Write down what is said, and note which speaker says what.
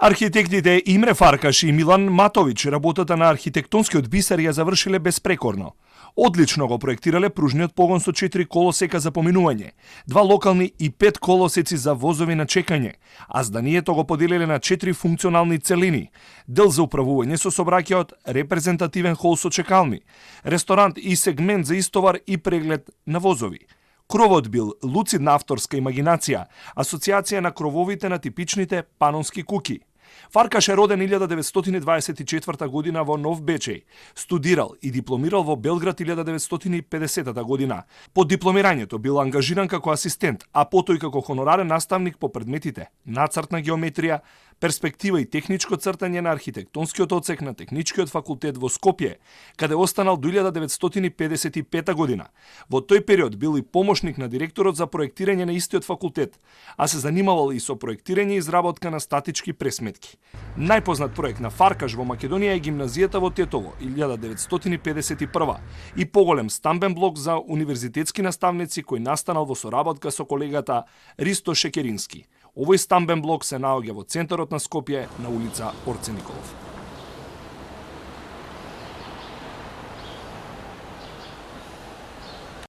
Speaker 1: Архитектите Имре Фаркаш и Милан Матович работата на архитектонскиот бисер ја завршиле безпрекорно. Одлично го проектирале пружниот погон со 4 колосека за поминување, 2 локални и 5 колосеци за возови на чекање, а зданието го поделиле на 4 функционални целини: дел за управување со сообраќајот, репрезентативен хол со чекални, ресторант и сегмент за истовар и преглед на возови. Кровот бил луцидна авторска имагинација, асоциација на крововите на типичните панонски куки. Фаркаш е роден 1924 година во Нов Бечеј, студирал и дипломирал во Белград 1950 година. По дипломирањето бил ангажиран како асистент, а потоа и како хонорарен наставник по предметите нацртна геометрија, перспектива и техничко цртање на архитектонскиот одсек на Техничкиот факултет во Скопје, каде останал до 1955 година. Во тој период бил и помошник на директорот за проектирање на истиот факултет, а се занимавал и со проектирање и изработка на статички пресметки. Најпознат проект на Фаркаш во Македонија е гимназијата во Тетово 1951 и поголем стамбен блок за универзитетски наставници кој настанал во соработка со колегата Ристо Шекерински. Овој стамбен блок се наоѓа во центарот на Скопје на улица Орце Николов.